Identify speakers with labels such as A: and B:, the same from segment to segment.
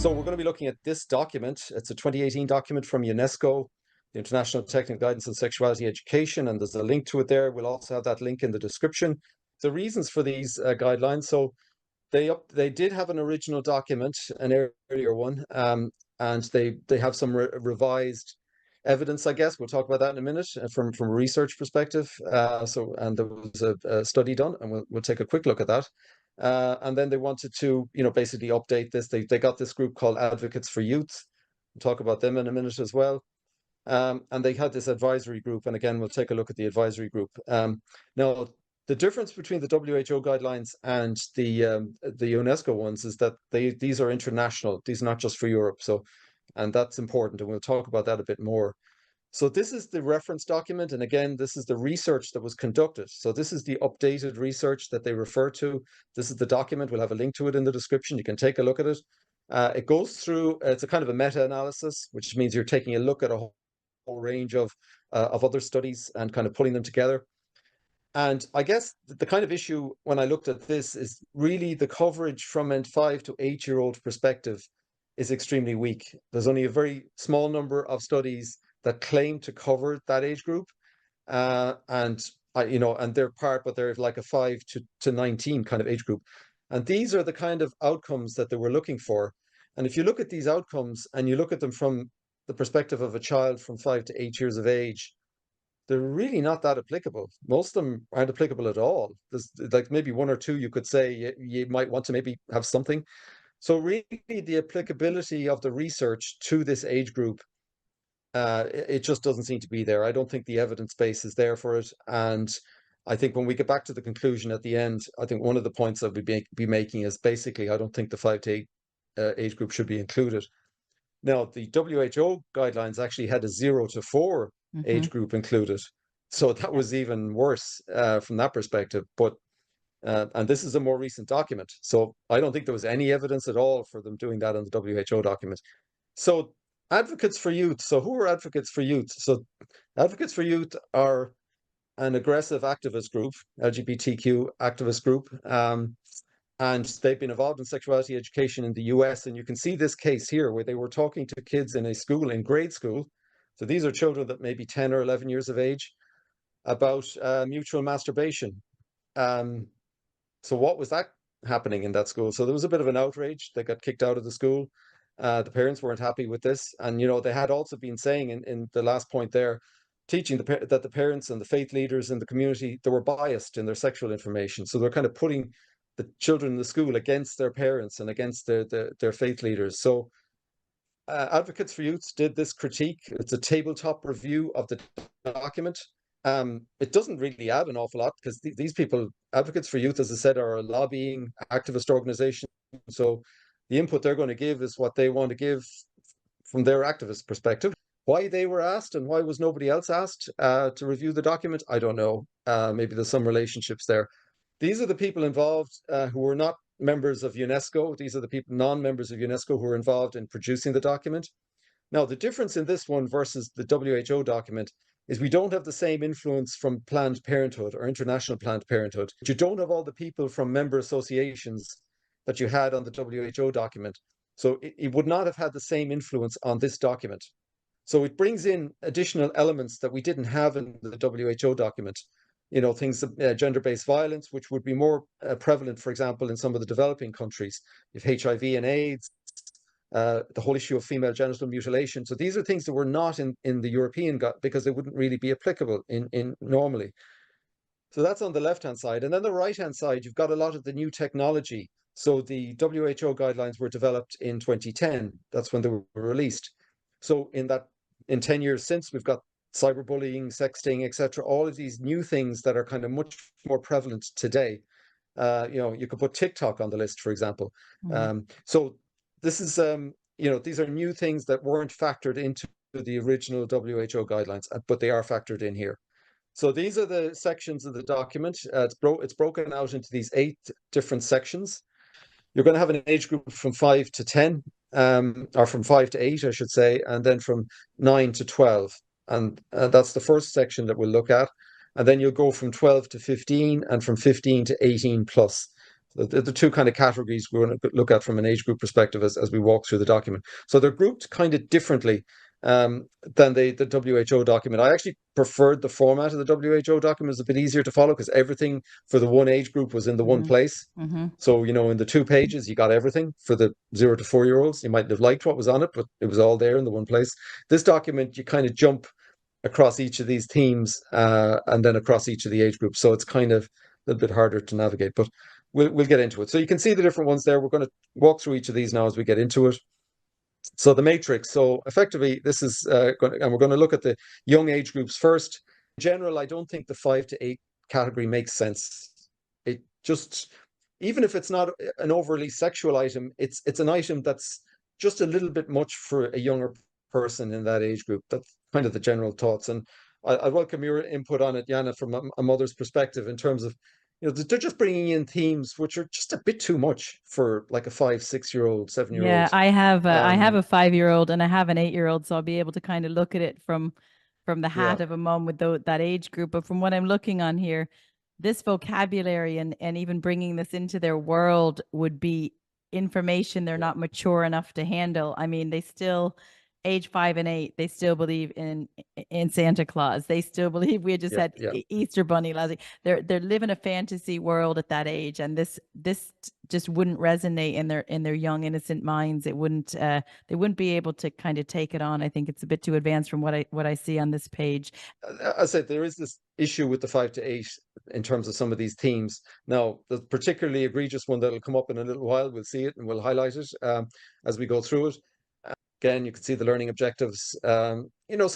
A: So we're going to be looking at this document. It's a 2018 document from UNESCO, the International Technical Guidance on Sexuality Education, and there's a link to it there. We'll also have that link in the description. The reasons for these guidelines. So they did have an original document, an earlier one, and they have some revised evidence, I guess. We'll talk about that in a minute from a research perspective. And there was a study done, and we'll take a quick look at that. And then they wanted to, basically update this. They got this group called Advocates for Youth. We'll talk about them in a minute as well. And they had this advisory group, and again, we'll take a look at the advisory group. Now, the difference between the WHO guidelines and the UNESCO ones is that these are international. These are not just for Europe. And that's important, and we'll talk about that a bit more. So this is the reference document, and again, this is the research that was conducted. So this is the updated research that they refer to. This is the document. We'll have a link to it in the description. You can take a look at it. It goes through, it's a kind of a meta-analysis, which means you're taking a look at a whole range of other studies and kind of pulling them together. And I guess the kind of issue when I looked at this is really the coverage from a 5 to 8 year old perspective is extremely weak. There's only a very small number of studies that claim to cover that age group, and they're like a 5 to 19 kind of age group, and these are the kind of outcomes that they were looking for. And if you look at these outcomes and you look at them from the perspective of a child from 5 to 8 years of age, they're really not that applicable. Most of them aren't applicable at all. There's like maybe one or two you could say you might want to maybe have something. So really the applicability of the research to this age group, it just doesn't seem to be there. I don't think the evidence base is there for it. And I think when we get back to the conclusion at the end, I think one of the points that we'll be making is basically, I don't think the 5 to 8 age group should be included. Now, the WHO guidelines actually had a 0 to 4 age group included. So that was even worse from that perspective. But and this is a more recent document. So I don't think there was any evidence at all for them doing that in the WHO document. So Advocates for Youth. So who are Advocates for Youth? So Advocates for Youth are an aggressive activist group, LGBTQ activist group. And they've been involved in sexuality education in the US. And you can see this case here where they were talking to kids in a school, in grade school. So these are children that may be 10 or 11 years of age, about mutual masturbation. So what was that happening in that school? So there was a bit of an outrage. They got kicked out of the school. The parents weren't happy with this. And, they had also been saying in the last point there, teaching that the parents and the faith leaders in the community, they were biased in their sexual information. So they're kind of putting the children in the school against their parents and against their faith leaders. So Advocates for Youth did this critique. It's a tabletop review of the document. It doesn't really add an awful lot because these people, Advocates for Youth, as I said, are a lobbying activist organization. So the input they're going to give is what they want to give from their activist perspective. Why they were asked and why was nobody else asked to review the document, I don't know. Maybe there's some relationships there. These are the people involved who were not members of UNESCO. These are the people, non-members of UNESCO, who are involved in producing the document. Now, the difference in this one versus the WHO document is we don't have the same influence from Planned Parenthood or International Planned Parenthood. You don't have all the people from member associations that you had on the WHO document. So it would not have had the same influence on this document. So it brings in additional elements that we didn't have in the WHO document. Things, gender-based violence, which would be more prevalent, for example, in some of the developing countries. You have HIV and AIDS, the whole issue of female genital mutilation. So these are things that were not in the European because they wouldn't really be applicable in normally. So that's on the left-hand side. And then the right-hand side, you've got a lot of the new technology. So the WHO guidelines were developed in 2010. That's when they were released. So in 10 years since, we've got cyberbullying, sexting, etc. All of these new things that are kind of much more prevalent today. You could put TikTok on the list, for example. So this is, these are new things that weren't factored into the original WHO guidelines, but they are factored in here. So these are the sections of the document. It's broken out into these 8 different sections. You're going to have an age group from 5 to 10, or from 5 to 8, I should say, and then from 9 to 12. And that's the first section that we'll look at. And then you'll go from 12 to 15 and from 15 to 18 plus. The two kind of categories we're going to look at from an age group perspective as we walk through the document. So they're grouped kind of differently than the WHO document. I actually preferred the format of the WHO document. It was a bit easier to follow because everything for the one age group was in the one place. So, in the 2 pages, you got everything for the 0 to 4-year-olds. You might have liked what was on it, but it was all there in the one place. This document, you kind of jump across each of these themes and then across each of the age groups. So it's kind of a little bit harder to navigate, but we'll get into it. So you can see the different ones there. We're going to walk through each of these now as we get into it. So the matrix. So effectively, this is and we're going to look at the young age groups first. In general, I don't think the 5 to 8 category makes sense. It just, even if it's not an overly sexual item, it's an item that's just a little bit much for a younger person in that age group. That's kind of the general thoughts. And I welcome your input on it, Jana, from a mother's perspective in terms of, they're just bringing in themes which are just a bit too much for like a 5, 6-year-old, 7-year-old.
B: Yeah, I have a 5-year-old and I have an 8-year-old, so I'll be able to kind of look at it from the
A: Yeah,
B: hat of a mom with that age group. But from what I'm looking on here, this vocabulary and even bringing this into their world would be information they're
A: yeah,
B: not mature enough to handle. I mean, they still age 5 and 8, they still believe in Santa Claus. They still believe we had just
A: yeah,
B: had
A: yeah.
B: Easter Bunny last week. They're living a fantasy world at that age, and this just wouldn't resonate in their young innocent minds. It wouldn't they wouldn't be able to kind of take it on. I think it's a bit too advanced from what I see on this page.
A: I said there is this issue with the 5 to 8 in terms of some of these themes. Now, the particularly egregious one that'll come up in a little while, we'll see it and we'll highlight it as we go through it. Again, you can see the learning objectives. Some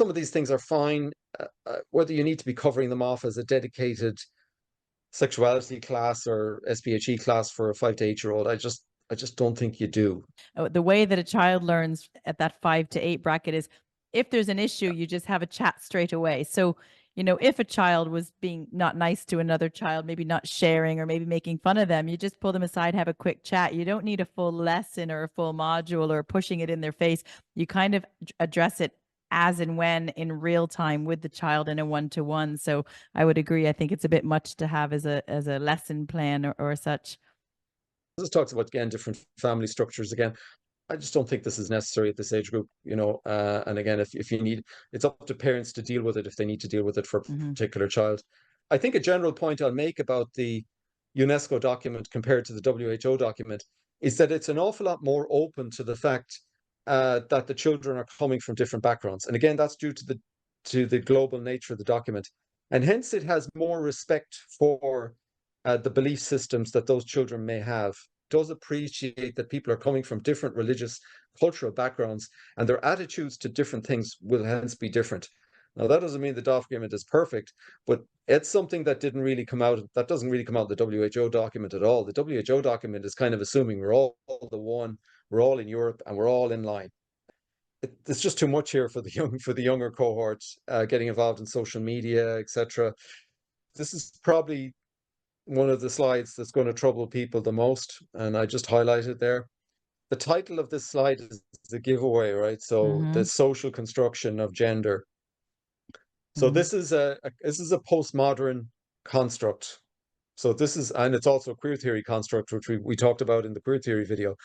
A: of these things are fine. Whether you need to be covering them off as a dedicated sexuality class or SPHE class for a 5 to 8-year-old, I just don't think you do.
B: The way that a child learns at that 5 to 8 bracket is if there's an issue, you just have a chat straight away. So, if a child was being not nice to another child, maybe not sharing or maybe making fun of them, you just pull them aside, have a quick chat. You don't need a full lesson or a full module or pushing it in their face. You kind of address it as and when in real time with the child in a one-to-one. So I would agree. I think it's a bit much to have as a lesson plan or such.
A: This talks about, again, different family structures again. I just don't think this is necessary at this age group, and again, if you need, it's up to parents to deal with it if they need to deal with it for a particular child. I think a general point I'll make about the UNESCO document compared to the WHO document is that it's an awful lot more open to the fact that the children are coming from different backgrounds. And again, that's due to the global nature of the document. And hence it has more respect for the belief systems that those children may have, does appreciate that people are coming from different religious, cultural backgrounds, and their attitudes to different things will hence be different. Now, that doesn't mean the document is perfect, but it's something that doesn't really come out of the WHO document at all. The WHO document is kind of assuming we're all the one, we're all in Europe, and we're all in line. It's just too much here for the younger cohorts getting involved in social media, etc. This is probably one of the slides that's going to trouble people the most, and I just highlighted there. The title of this slide is the giveaway, right? So the social construction of gender. So this is a postmodern construct. So and it's also a queer theory construct, which we talked about in the queer theory video.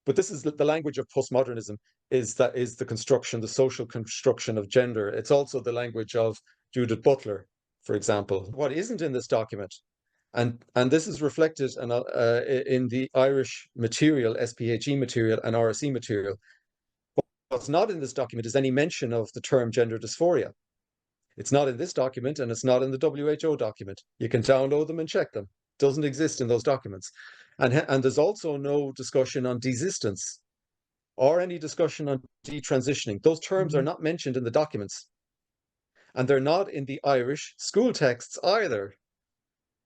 A: But this is the language of postmodernism, is the construction, the social construction of gender. It's also the language of Judith Butler, for example. What isn't in this document, and this is reflected in the Irish material, SPHE material and RSE material. What's not in this document is any mention of the term gender dysphoria. It's not in this document, and it's not in the WHO document. You can download them and check them. It doesn't exist in those documents. And there's also no discussion on desistance or any discussion on detransitioning. Those terms are not mentioned in the documents. And they're not in the Irish school texts either.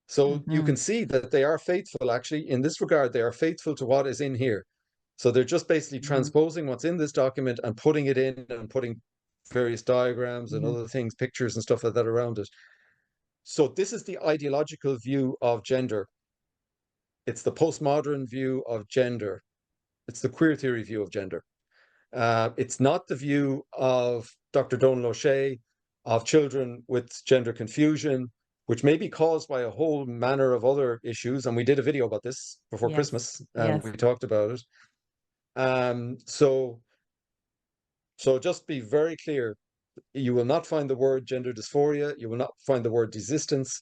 A: So you can see that they are faithful, actually, in this regard, they are faithful to what is in here. So they're just basically transposing what's in this document and putting it in and putting various diagrams and other things, pictures and stuff like that around it. So this is the ideological view of gender. It's the postmodern view of gender. It's the queer theory view of gender. It's not the view of Dr. Donald O'Shea, of children with gender confusion, which may be caused by a whole manner of other issues. And we did a video about this before
B: Yes.
A: Christmas, and
B: Yes.
A: we talked about it. So just be very clear. You will not find the word gender dysphoria. You will not find the word desistance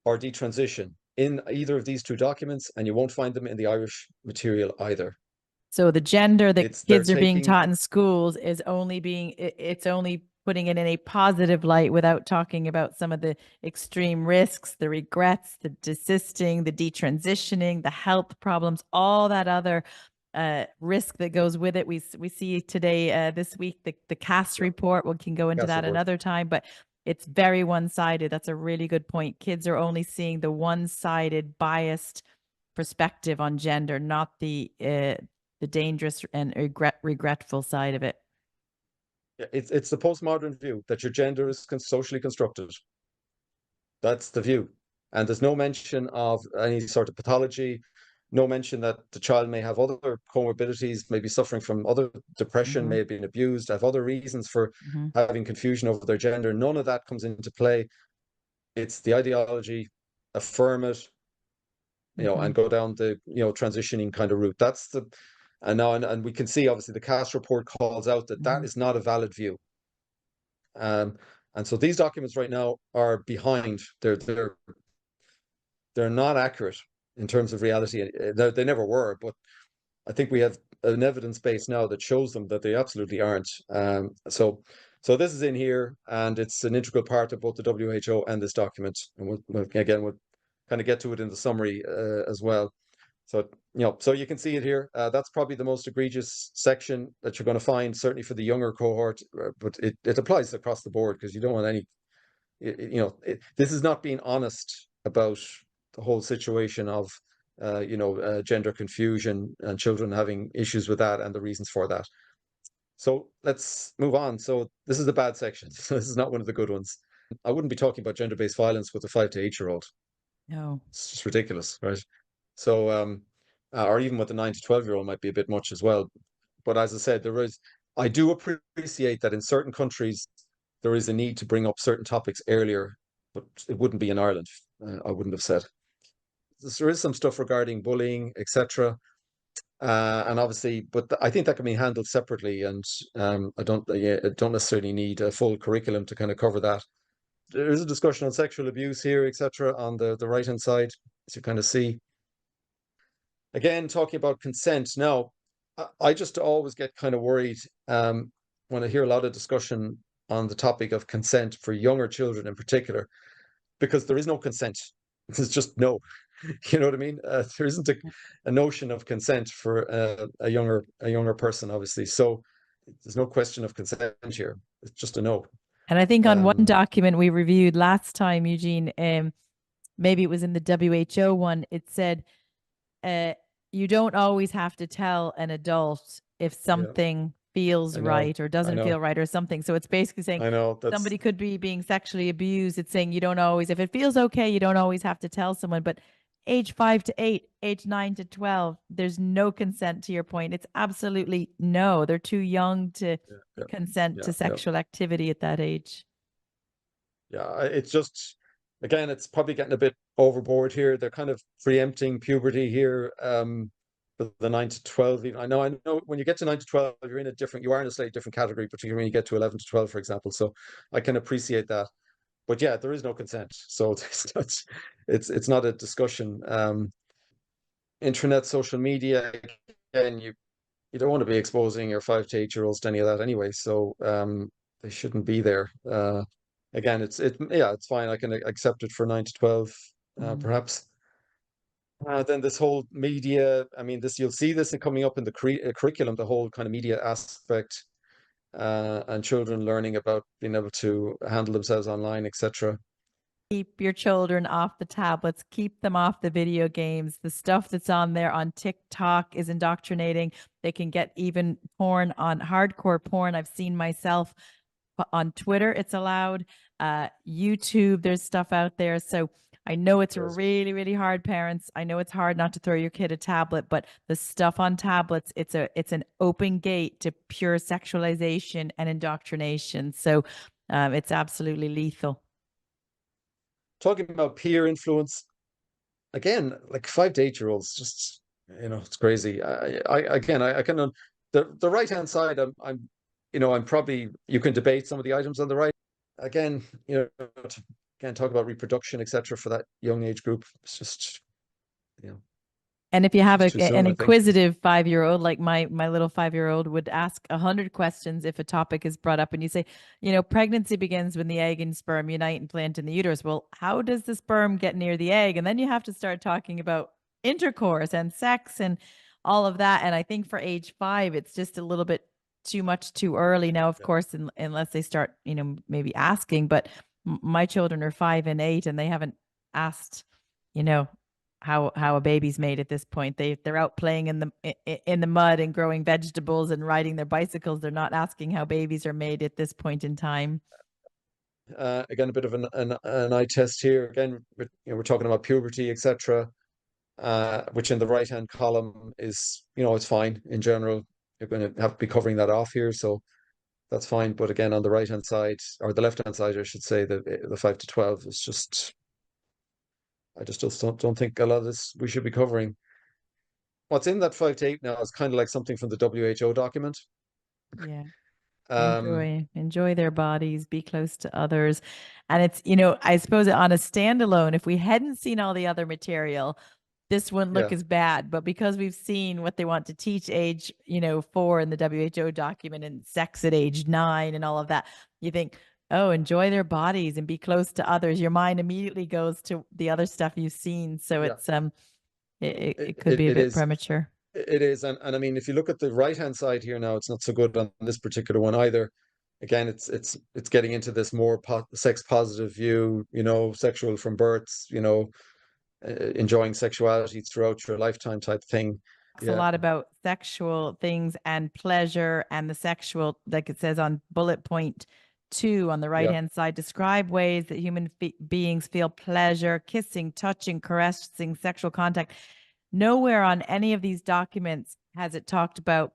A: or detransition in either of these two documents, and you won't find them in the Irish material either.
B: So the gender that kids are being taught
A: taking
B: in schools is only it's only putting it in a positive light without talking about some of the extreme risks, the regrets, the desisting, the detransitioning, the health problems, all that other risk that goes with it. We see today, this week, the CAS report. We can go into that another time, but it's very one-sided. That's a really good point. Kids are only seeing the one-sided, biased perspective on gender, not the dangerous and regretful side of it.
A: Yeah, it's the postmodern view that your gender is socially constructed. That's the view. And there's no mention of any sort of pathology, no mention that the child may have other comorbidities, maybe suffering from other depression, may have been abused, have other reasons for having confusion over their gender. None of that comes into play. It's the ideology, affirm it, and go down the, transitioning kind of route. That's the, and we can see obviously the CAS report calls out that that is not a valid view. And so these documents right now are behind. They're not accurate in terms of reality. They never were, but I think we have an evidence base now that shows them that they absolutely aren't. So this is in here, and it's an integral part of both the WHO and this document. And we'll kind of get to it in the summary as well. So, so you can see it here. That's probably the most egregious section that you're going to find, certainly for the younger cohort, but it applies across the board, because you don't want any, this is not being honest about the whole situation of, gender confusion and children having issues with that and the reasons for that. So let's move on. So this is the bad section. So this is not one of the good ones. I wouldn't be talking about gender-based violence with a 5 to 8-year-old.
B: No.
A: It's just ridiculous, right? So, or even with the 9 to 12-year-old might be a bit much as well. But as I said, I do appreciate that in certain countries, there is a need to bring up certain topics earlier, but it wouldn't be in Ireland, I wouldn't have said. There is some stuff regarding bullying, etc. And obviously, but I think that can be handled separately, and I don't necessarily need a full curriculum to kind of cover that. There is a discussion on sexual abuse here, etc., on the right-hand side, as you kind of see. Again, talking about consent. Now, I just always get kind of worried when I hear a lot of discussion on the topic of consent for younger children in particular, because there is no consent. There's just no, you know what I mean? There isn't a notion of consent for a younger person, obviously. So there's no question of consent here. It's just a no.
B: And I think on one document we reviewed last time, Eugene, maybe it was in the WHO one, it said, you don't always have to tell an adult if something feels right or doesn't feel right or something. So it's basically saying somebody could be being sexually abused. It's saying you don't always, if it feels okay, you don't always have to tell someone. But age 5 to 8, age 9 to 12, there's no consent, to your point. It's absolutely no. They're too young to consent to sexual activity at that age.
A: Yeah, it's just, again, it's probably getting a bit overboard here. They're kind of preempting puberty here for the 9 to 12. I know when you get to 9 to 12, you are in a slightly different category, particularly when you get to 11 to 12, for example. So I can appreciate that. But yeah, there is no consent. So it's not a discussion. Internet, social media, again, you don't want to be exposing your 5 to 8-year-olds to any of that anyway. So they shouldn't be there. Again, it's fine. I can accept it for 9 to 12, perhaps. Then this whole media, I mean, you'll see this coming up in the curriculum, the whole kind of media aspect, and children learning about being able to handle themselves online, etc.
B: Keep your children off the tablets, keep them off the video games. The stuff that's on there on TikTok is indoctrinating. They can get even porn on hardcore porn. I've seen myself on Twitter. It's allowed. YouTube, there's stuff out there. So I know it's really, really hard, parents. I know it's hard not to throw your kid a tablet, but the stuff on tablets, it's an open gate to pure sexualization and indoctrination. So it's absolutely lethal.
A: talking about peer influence, again, like 5 to 8 year olds, just, it's crazy. I can, the right-hand side, I'm probably, you can debate some of the items on the right. Again, again, talk about reproduction, etc. for that young age group. It's just,
B: And if you have
A: just too soon,
B: an
A: I think.
B: inquisitive 5-year-old, like my little 5-year-old would ask 100 questions if a topic is brought up, and you say, pregnancy begins when the egg and sperm unite and plant in the uterus. Well, how does the sperm get near the egg? And then you have to start talking about intercourse and sex and all of that. And I think for age 5, it's just a little bit too much too early. Now, of course, unless they start, maybe asking, but my children are 5 and 8, and they haven't asked, how a baby's made at this point. They're out playing in the mud and growing vegetables and riding their bicycles. They're not asking how babies are made at this point in time.
A: Again, a bit of an eye test here. Again, we're talking about puberty, etc. Which in the right-hand column is, it's fine in general. You're going to have to be covering that off here, so that's fine. But again, on the right-hand side, or the left-hand side, I should say, the 5 to 12 is just, I just don't think a lot of this we should be covering. What's in that 5 to 8 now is kind of like something from the WHO document.
B: Yeah.
A: Um,
B: Enjoy their bodies, be close to others. And it's, I suppose on a standalone, if we hadn't seen all the other material, this wouldn't look
A: yeah,
B: as bad. But because we've seen what they want to teach age, 4 in the WHO document, and sex at age 9 and all of that, you think, oh, enjoy their bodies and be close to others. Your mind immediately goes to the other stuff you've seen. So
A: yeah,
B: it's it could be a
A: it
B: bit
A: is.
B: premature.
A: It is, and I mean, if you look at the right-hand side here now, it's not so good on this particular one either. Again, it's getting into this more sex positive view, sexual from births, enjoying sexuality throughout your lifetime type thing.
B: A
A: Yeah,
B: lot about sexual things and pleasure, and the sexual, like it says on bullet point 2 on the right
A: yeah,
B: hand side, describe ways that human beings feel pleasure, kissing, touching, caressing, sexual contact. Nowhere on any of these documents has it talked about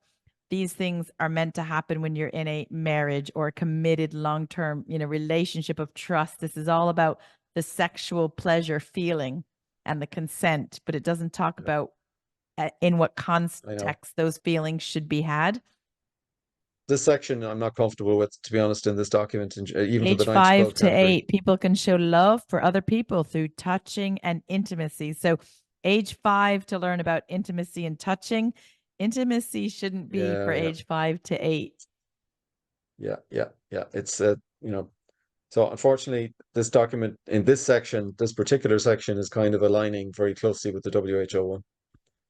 B: these things are meant to happen when you're in a marriage or a committed long-term, relationship of trust. This is all about the sexual pleasure feeling and the consent, but it doesn't talk about in what
A: I know.
B: context those feelings should be had.
A: This section I'm not comfortable with, to be honest, in this document, and even for the
B: Age
A: 9 to
B: 5
A: 12
B: to
A: category.
B: 8, people can show love for other people through touching and intimacy. So age 5 to learn about intimacy and touching. Intimacy shouldn't be for
A: Yeah, yeah,
B: age 5 to 8.
A: yeah, yeah, yeah. It's so unfortunately, this document in this section, this particular section, is kind of aligning very closely with the WHO one.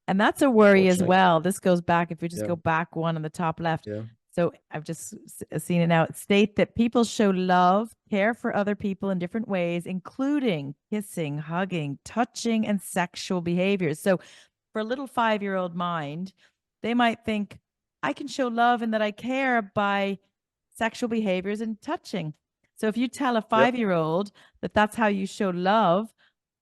B: And that's a worry as
A: Unfortunately,
B: well. This goes back, if we just
A: yeah,
B: go back one on the top left.
A: yeah,
B: So I've just seen it now. State that people show love, care for other people in different ways, including kissing, hugging, touching, and sexual behaviors. So for a little 5-year-old mind, they might think, I can show love and that I care by sexual behaviors and touching. So if you tell a
A: yeah,
B: 5-year-old that that's how you show love,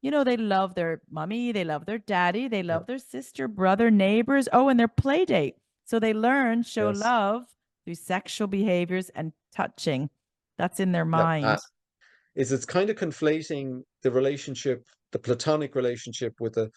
B: they love their mommy, they love their daddy, they
A: yeah,
B: love their sister, brother, neighbors, and their play date. So they learn, show
A: yes,
B: love through sexual behaviors and touching. That's in their
A: yeah.
B: mind.
A: It's kind of conflating the relationship, the platonic relationship with a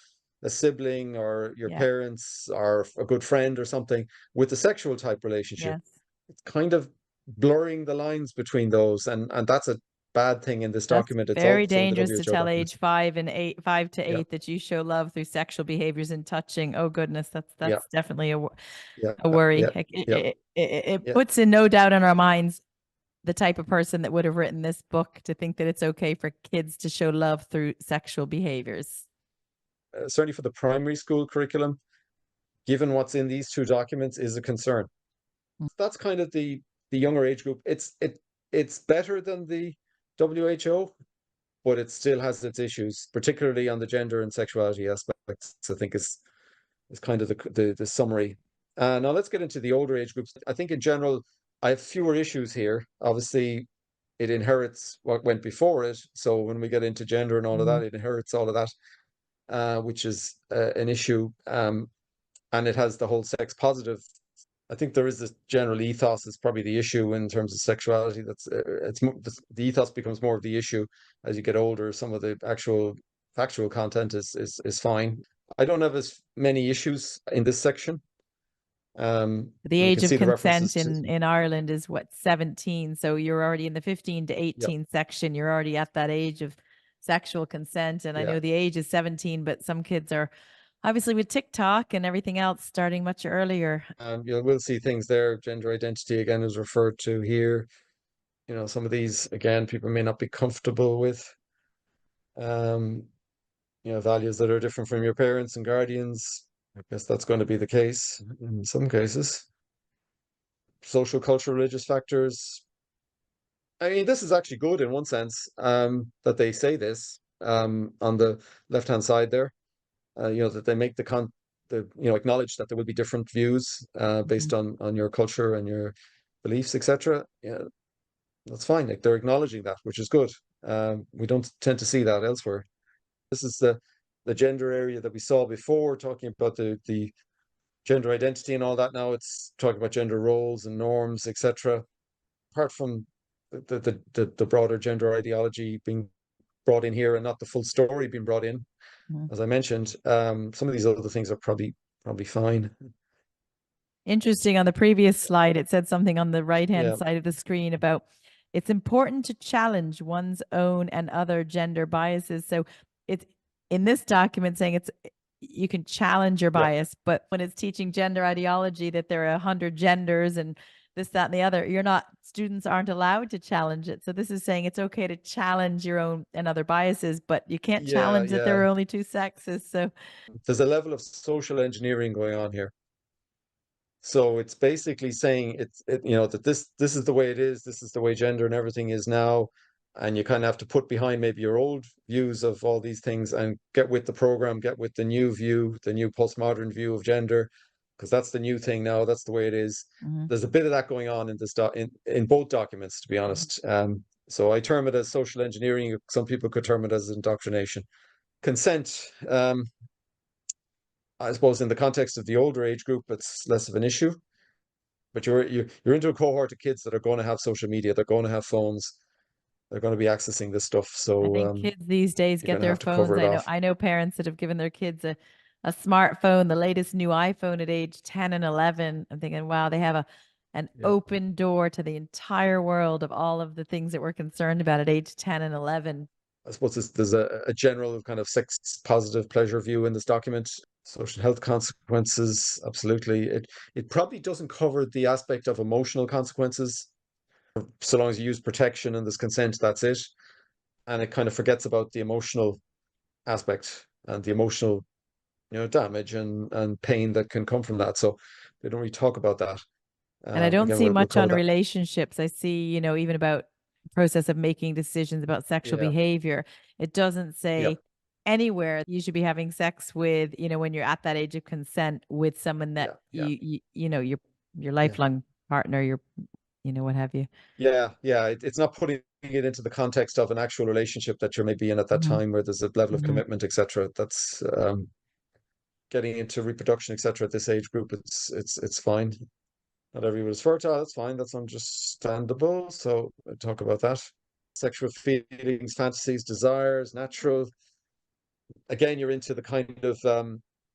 A: sibling or your
B: Yeah.
A: parents or a good friend or something with the sexual type relationship.
B: Yes.
A: It's kind of blurring the lines between those, and that's a bad thing in this
B: That's
A: document. It's
B: very
A: also in the
B: dangerous to
A: WHO
B: tell
A: document.
B: age 5 to
A: Yeah,
B: 8 that you show love through sexual behaviors and touching. Oh goodness, that's
A: yeah,
B: definitely
A: yeah,
B: a worry.
A: yeah, yeah,
B: It
A: yeah.
B: puts in no doubt in our minds the type of person that would have written this book to think that it's okay for kids to show love through sexual behaviors.
A: Certainly for the primary school curriculum, given what's in these two documents, is a concern. That's kind of the younger age group. It's better than the WHO, but it still has its issues, particularly on the gender and sexuality aspects. I think is kind of the summary. Now let's get into the older age groups. I think in general, I have fewer issues here. Obviously, it inherits what went before it. So when we get into gender and all of
B: Mhm.
A: that, it inherits all of that, which is an issue. And it has the whole sex positive I think there is this general ethos is probably the issue in terms of sexuality. That's the ethos becomes more of the issue as you get older. Some of the actual factual content is fine. I don't have as many issues in this section.
B: The
A: And we
B: age
A: can
B: of
A: see the references
B: consent
A: to,
B: in Ireland is what, 17. So you're already in the 15 to
A: yeah,
B: 18 section. You're already at that age of sexual consent. And I
A: yeah.
B: know the age is 17, but some kids are obviously with TikTok and everything else starting much earlier.
A: We'll see things there. Gender identity again is referred to here. Some of these again people may not be comfortable with. Um, values that are different from your parents and guardians. I guess that's going to be the case in some cases. Social, cultural, religious factors. I mean, this is actually good in one sense, that they say this, on the left-hand side there. That they make acknowledge that there will be different views based
B: Mhm.
A: on your culture and your beliefs, etc. Yeah, that's fine. Like they're acknowledging that, which is good. We don't tend to see that elsewhere. This is the gender area that we saw before, talking about the gender identity and all that. Now it's talking about gender roles and norms, etc. Apart from the broader gender ideology being brought in here and not the full story being brought in,
B: Mhm.
A: as I mentioned, some of these other things are probably fine.
B: Interesting. On the previous slide, it said something on the right-hand
A: Yeah,
B: side of the screen about it's important to challenge one's own and other gender biases. So it's in this document saying it's you can challenge your
A: yeah,
B: bias, but when it's teaching gender ideology that there are 100 genders and this, that, and the other, students aren't allowed to challenge it. So this is saying it's okay to challenge your own and other biases, but you can't
A: yeah,
B: challenge that there
A: yeah.
B: are only two sexes. So
A: There's a level of social engineering going on here. So it's basically saying that this is the way it is, this is the way gender and everything is now, and you kind of have to put behind maybe your old views of all these things and get with the program, get with the new view, the new postmodern view of gender, because that's the new thing now, that's the way it is.
B: mhm.
A: There's a bit of that going on in in both documents, to be honest. So I term it as social engineering. Some people could term it as indoctrination. Consent. I suppose in the context of the older age group, it's less of an issue. But you're into a cohort of kids that are going to have social media, they're going to have phones, they're going to be accessing this stuff.
B: I
A: So
B: think kids these days
A: you're
B: get
A: going to
B: their
A: have to cover
B: phones.
A: it off.
B: I know parents that have given their kids a smartphone, the latest new iPhone at age 10 and 11. I'm thinking, wow, they have an
A: Yeah.
B: open door to the entire world of all of the things that we're concerned about at age 10 and 11.
A: I suppose there's a general kind of sex positive pleasure view in this document. Social health consequences, absolutely. It probably doesn't cover the aspect of emotional consequences. So long as you use protection and there's consent, that's it. And it kind of forgets about the emotional aspect and the emotional damage and pain that can come from that. So they don't really talk about that.
B: And I don't
A: Again,
B: see
A: we'll
B: much
A: cover
B: on
A: that.
B: relationships. I see, even about the process of making decisions about sexual
A: Yeah,
B: behavior. It doesn't
A: yeah,
B: say anywhere you should be having sex with, when you're at that age of consent with someone that
A: yeah, yeah,
B: your
A: yeah,
B: lifelong partner, what have you.
A: yeah, yeah. It's not putting it into the context of an actual relationship that you're maybe in at that
B: Hmm.
A: time where there's a level of
B: Hmm.
A: commitment, etc. That's getting into reproduction, etc. At this age group, it's fine. Not everyone is fertile. That's fine. That's understandable. So I talk about that. Sexual feelings, fantasies, desires, natural. Again, you're into the kind of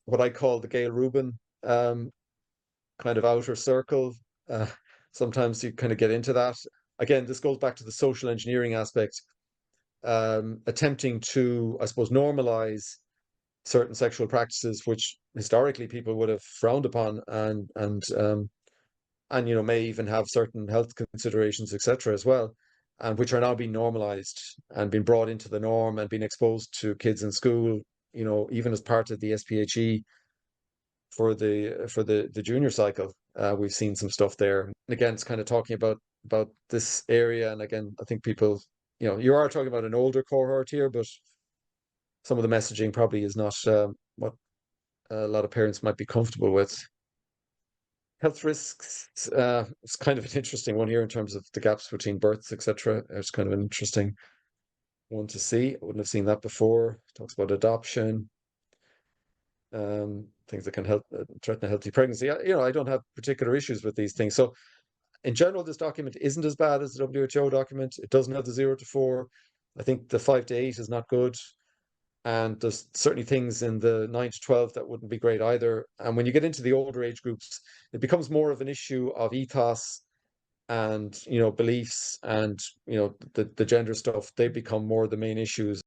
A: what I call the Gail Rubin um, kind of outer circle. Uh, Sometimes you kind of get into that. Again, this goes back to the social engineering aspect, attempting to, I suppose, normalize certain sexual practices which historically people would have frowned upon and may even have certain health considerations, etc. as well, and which are now being normalized and being brought into the norm and being exposed to kids in school, even as part of the SPHE for the junior cycle. We've seen some stuff there. And again, it's kind of talking about this area. And again, I think people, you are talking about an older cohort here, but some of the messaging probably is not what a lot of parents might be comfortable with. Health risks, it's kind of an interesting one here in terms of the gaps between births, etc. It's kind of an interesting one to see. I wouldn't have seen that before. Talks about adoption. things that can help threaten a healthy pregnancy. I don't have particular issues with these things. So in general, this document isn't as bad as the WHO document. It doesn't have the 0 to 4. I think the 5 to 8 is not good. And there's certainly things in the 9 to 12 that wouldn't be great either. And when you get into the older age groups, it becomes more of an issue of ethos and, beliefs and, the gender stuff. They become more the main issues.